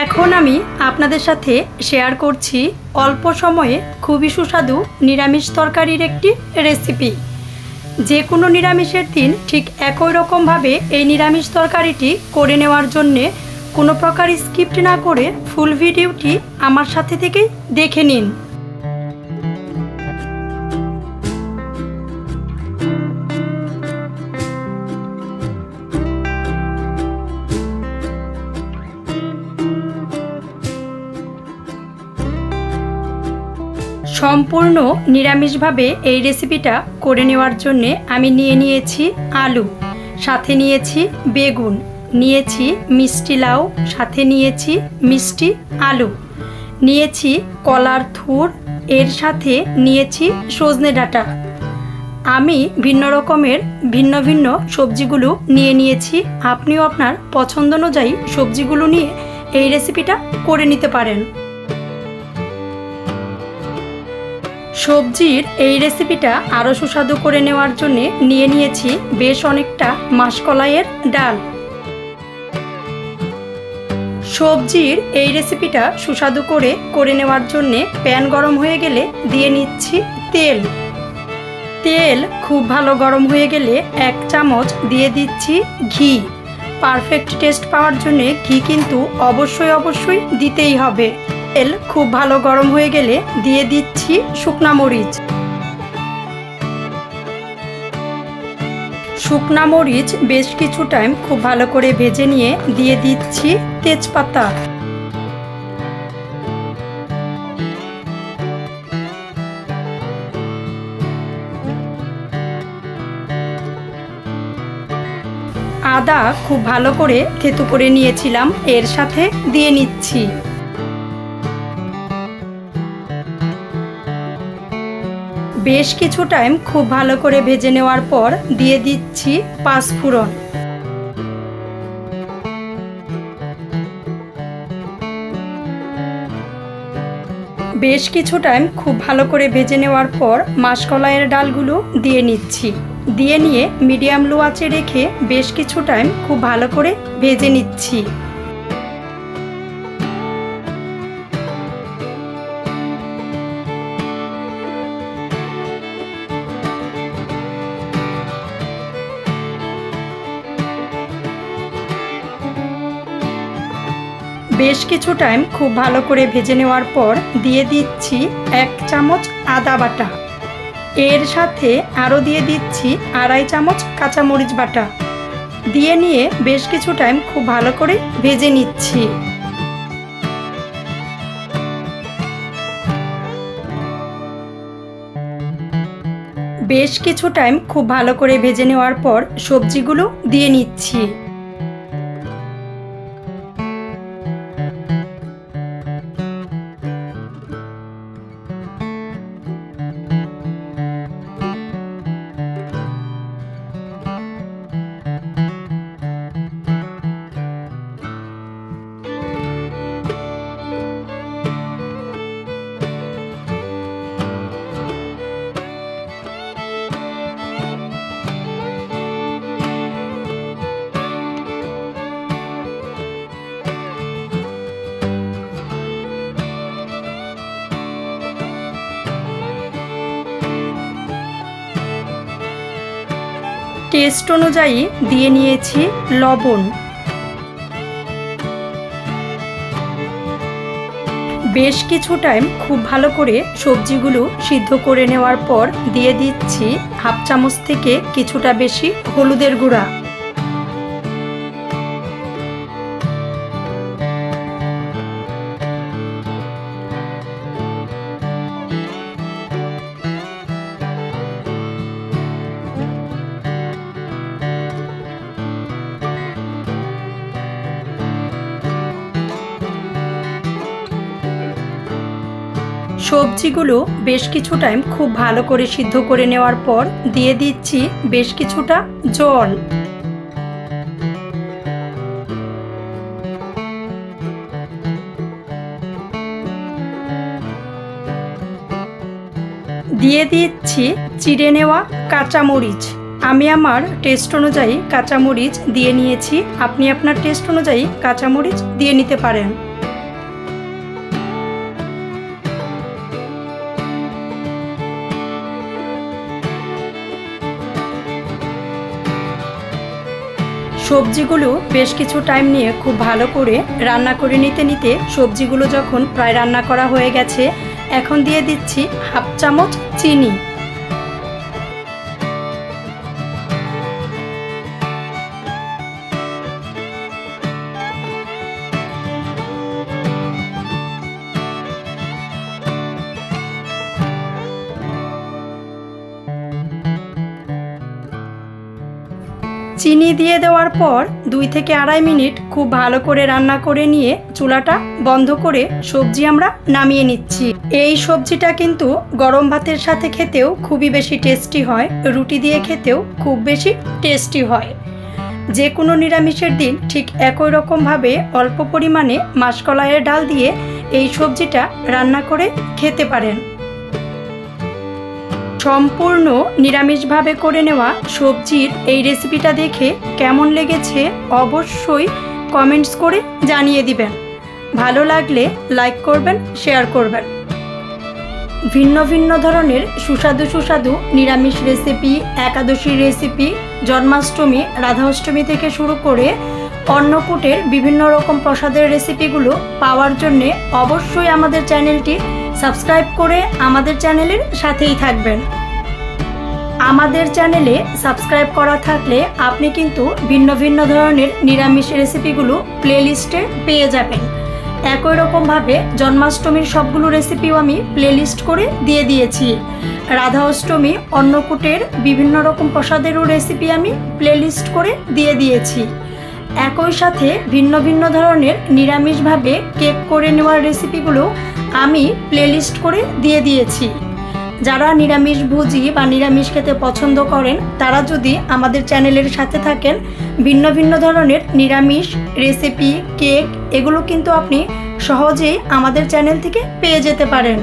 এখন আমি আপনাদের সাথে শেয়ার করছি অল্প সময়ে খুবই সুস্বাদু নিরামিষ তরকারির একটি রেসিপি। যে কোনো নিরামিষের দিন ঠিক একই রকমভাবে এই নিরামিষ তরকারিটি করে নেওয়ার জন্যে কোনো প্রকার স্কিপ না করে ফুল ভিডিওটি আমার সাথে থেকেই দেখে নিন। সম্পূর্ণ নিরামিষভাবে এই রেসিপিটা করে নেওয়ার জন্য আমি নিয়েছি আলু, সাথে নিয়েছি বেগুন, নিয়েছি মিষ্টি লাউ, সাথে নিয়েছি মিষ্টি আলু, নিয়েছি কলার থুর, এর সাথে নিয়েছি সজনে ডাঁটা। আমি ভিন্ন রকমের ভিন্ন ভিন্ন সবজিগুলো নিয়েছি। আপনিও আপনার পছন্দ অনুযায়ী সবজিগুলো নিয়ে এই রেসিপিটা করে নিতে পারেন। সবজির এই রেসিপিটা আরও সুস্বাদু করে নেওয়ার জন্য নিয়েছি বেশ অনেকটা মাসকলাইয়ের ডাল। সবজির এই রেসিপিটা সুস্বাদু করে নেওয়ার জন্য প্যান গরম হয়ে গেলে দিয়ে নিচ্ছি তেল। তেল খুব ভালো গরম হয়ে গেলে 1 চামচ দিয়ে দিচ্ছি ঘি। পারফেক্ট টেস্ট পাওয়ার জন্য ঘি কিন্তু অবশ্যই দিতেই হবে। তেল খুব ভালো গরম হয়ে গেলে দিয়ে দিচ্ছি শুকনা মরিচ। শুকনা মরিচ বেশ কিছু টাইম খুব ভালো করে ভেজে নিয়ে দিয়ে দিচ্ছি তেজপাতা। আদা খুব ভালো করে থেতু করে নিয়েছিলাম, এর সাথে দিয়ে নিচ্ছি। বেশ কিছু টাইম খুব ভালো করে ভেজে নেওয়ার পর দিয়ে দিচ্ছি পাঁচফোড়ন। বেশ কিছু টাইম খুব ভালো করে ভেজে নেওয়ার পর মাসকলাইয়ের ডালগুলো দিয়ে নিচ্ছি। দিয়ে নিয়ে মিডিয়াম লো আঁচে রেখে বেশ কিছু টাইম খুব ভালো করে ভেজে নিচ্ছি। বেশ কিছু টাইম খুব ভালো করে ভেজে নেওয়ার পর দিয়ে দিচ্ছি 1 চামচ আদা বাটা। এর সাথে আরও দিয়ে দিচ্ছি 2.5 চামচ কাঁচামরিচ বাটা। দিয়ে নিয়ে বেশ কিছু টাইম খুব ভালো করে ভেজে নিচ্ছি। বেশ কিছু টাইম খুব ভালো করে ভেজে নেওয়ার পর সবজিগুলো দিয়ে নিচ্ছি। টেস্ট অনুযায়ী দিয়ে নিয়েছি লবণ। বেশ কিছু টাইম খুব ভালো করে সবজিগুলো সিদ্ধ করে নেওয়ার পর দিয়ে দিচ্ছি 1/2 চামচ থেকে কিছুটা বেশি হলুদের গুঁড়া। সবজিগুলো বেশ কিছু টাইম খুব ভালো করে সিদ্ধ করে নেওয়ার পর দিয়ে দিচ্ছি বেশ কিছুটা জল। দিয়ে দিচ্ছি চিড়ে নেওয়া কাঁচামরিচ। আমি আমার টেস্ট অনুযায়ী কাঁচামরিচ দিয়ে নিয়েছি, আপনি আপনার টেস্ট অনুযায়ী কাঁচামরিচ দিয়ে নিতে পারেন। সবজিগুলো বেশ কিছু টাইম নিয়ে খুব ভালো করে রান্না করে নিতে সবজিগুলো যখন প্রায় রান্না করা হয়ে গেছে, এখন দিয়ে দিচ্ছি হাফ চামচ চিনি। চিনি দিয়ে দেওয়ার পর 2 থেকে আড়াই মিনিট খুব ভালো করে রান্না করে নিয়ে চুলাটা বন্ধ করে সবজি আমরা নামিয়ে নিচ্ছি। এই সবজিটা কিন্তু গরম ভাতের সাথে খেতেও খুবই বেশি টেস্টি হয়, রুটি দিয়ে খেতেও খুব বেশি টেস্টি হয়। যে কোনো নিরামিষের দিন ঠিক একই রকমভাবে অল্প পরিমাণে মাসকলাইয়ের ডাল দিয়ে এই সবজিটা রান্না করে খেতে পারেন। সম্পূর্ণ নিরামিষভাবে করে নেওয়া সবজির এই রেসিপিটা দেখে কেমন লেগেছে অবশ্যই কমেন্টস করে জানিয়ে দিবেন। ভালো লাগলে লাইক করবেন, শেয়ার করবেন। ভিন্ন ভিন্ন ধরনের সুস্বাদু নিরামিষ রেসিপি, একাদশীর রেসিপি, জন্মাষ্টমী, রাধা অষ্টমী থেকে শুরু করে অন্নকূটের বিভিন্ন রকম প্রসাদের রেসিপিগুলো পাওয়ার জন্যে অবশ্যই আমাদের চ্যানেলটি সাবস্ক্রাইব করে আমাদের চ্যানেলের সাথেই থাকবেন। আমাদের চ্যানেলে সাবস্ক্রাইব করা থাকলে আপনি কিন্তু ভিন্ন ভিন্ন ধরনের নিরামিষ রেসিপিগুলো প্লেলিস্টে পেয়ে যাবেন। একই রকমভাবে জন্মাষ্টমীর সবগুলো রেসিপিও আমি প্লেলিস্ট করে দিয়ে দিয়েছি। রাধা অষ্টমী, অন্নকূটের বিভিন্ন রকম প্রসাদেরও রেসিপি আমি প্লেলিস্ট করে দিয়ে দিয়েছি। একই সাথে ভিন্ন ভিন্ন ধরনের নিরামিষভাবে কেক করে নেওয়ার রেসিপিগুলো আমি প্লেলিস্ট করে দিয়ে দিয়েছি। যারা নিরামিষভোজী বা নিরামিষ খেতে পছন্দ করেন তারা যদি আমাদের চ্যানেলের সাথে থাকেন, ভিন্ন ভিন্ন ধরনের নিরামিষ রেসিপি, কেক এগুলো কিন্তু আপনি সহজেই আমাদের চ্যানেল থেকে পেয়ে যেতে পারেন।